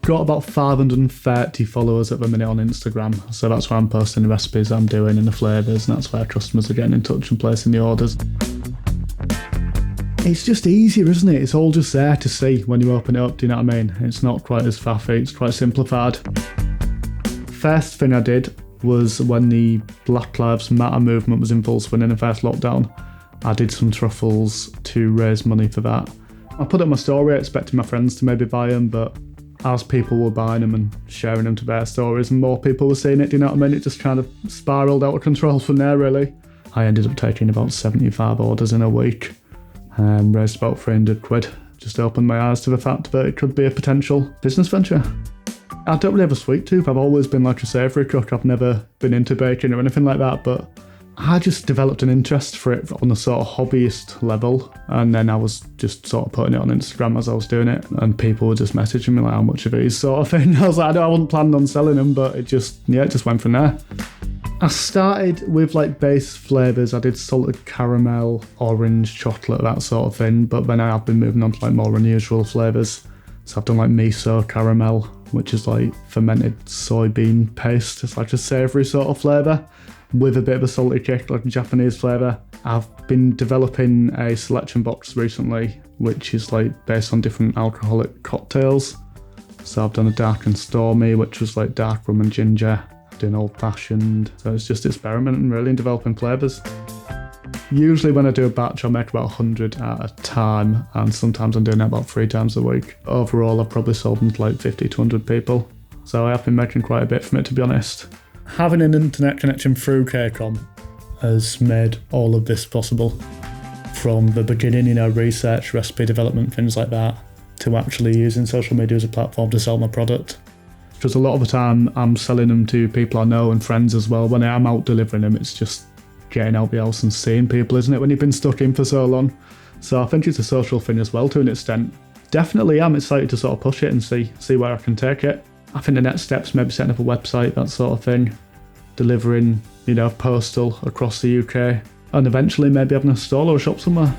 got about 530 followers at the minute on Instagram, so that's where I'm posting the recipes I'm doing and the flavours, and that's where customers are getting in touch and placing the orders. It's just easier, isn't it? It's all just there to see when you open it up, do you know what I mean? It's not quite as faffy, it's quite simplified. First thing I did was when the Black Lives Matter movement was in full swing in the first lockdown, I did some truffles to raise money for that. I put up my story expecting my friends to maybe buy them, but as people were buying them and sharing them to their stories and more people were seeing it, do you know what I mean? It just kind of spiralled out of control from there, really. I ended up taking about 75 orders in a week and raised about 300 quid. Just opened my eyes to the fact that it could be a potential business venture. I don't really have a sweet tooth. I've always been like a savoury cook. I've never been into baking or anything like that, but I just developed an interest for it on a sort of hobbyist level, and then I was just sort of putting it on Instagram as I was doing it, and people were just messaging me like, how much of these sort of thing. I was like, I wasn't planning on selling them, but it just went from there. I started with like base flavours. I did salted caramel, orange, chocolate, that sort of thing, but then I have been moving on to like more unusual flavours. So I've done like miso caramel, which is like fermented soybean paste. It's like a savoury sort of flavour with a bit of a salty kick, like a Japanese flavour. I've been developing a selection box recently, which is like based on different alcoholic cocktails. So I've done a dark and stormy, which was like dark rum and ginger, doing old fashioned. So it's just experimenting really and developing flavours. Usually when I do a batch, I'll make about 100 at a time, and sometimes I'm doing that about 3 times a week. Overall, I've probably sold them to like 50 to 100 people. So I have been making quite a bit from it, to be honest. Having an internet connection through KCOM has made all of this possible. From the beginning, research, recipe development, things like that, to actually using social media as a platform to sell my product. Because a lot of the time I'm selling them to people I know and friends as well. When I am out delivering them, it's just getting out the house and seeing people, isn't it, when you've been stuck in for so long? So I think it's a social thing as well to an extent. Definitely I'm excited to sort of push it and see where I can take it. I think the next step's maybe setting up a website, that sort of thing, delivering, postal across the UK, and eventually maybe having a stall or a shop somewhere.